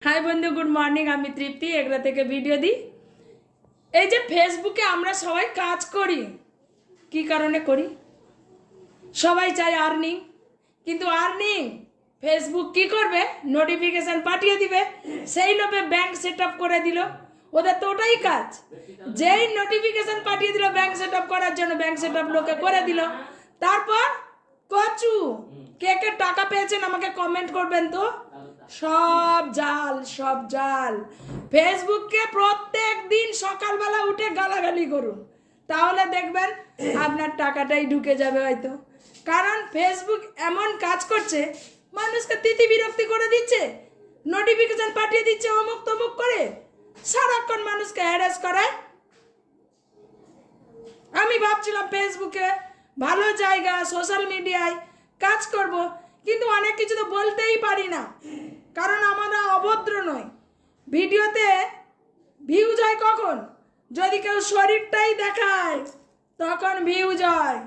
High বন্ধু, good morning. আমি তৃপ্তি এগুলা থেকে ভিডিও দিই। এই যে ফেসবুকে আমরা সবাই কাজ করি, কি কারণে করি? সবাই চাই আর্নিং, কিন্তু আর্নিং ফেসবুক কি করবে? নোটিফিকেশন পাঠিয়ে দিবে, সেই লোভে ব্যাংক সেট আপ করে দিল। ওদের তো ওটাই কাজ। যেই নোটিফিকেশন পাঠিয়ে দিল ব্যাংক সেট আপ করার জন্য, ব্যাংক সেট আপ লোকে করে দিল। তারপর কচু কে কে টাকা পেয়েছেন আমাকে কমেন্ট করবেন তো। সব জাল, সব জাল। ফেসবুককে প্রত্যেক দিন সকালবেলা উঠে গালাগালি করুন, তাহলে দেখবেন আপনার টাকাটাই ঢুকে যাবে হয়তো। কারণ ফেসবুক এমন কাজ করছে, মানুষকে তিতি বিরক্তি করে দিচ্ছে, নোটিফিকেশন পাঠিয়ে দিচ্ছে অমুক তমুক করে, সারাক্ষণ মানুষকে হ্যারাস করে। আমি ভাবছিলাম ফেসবুকে ভালো জায়গা, সোশ্যাল মিডিয়ায় কাজ করব, কিন্তু অনেক কিছু তো বলতেই পারি না, কারণ আমরা অভদ্র নয়। ভিডিওতে ভিউজ হয় কখন? যদি কেউ শরীরটাই দেখায় তখন ভিউজ হয়।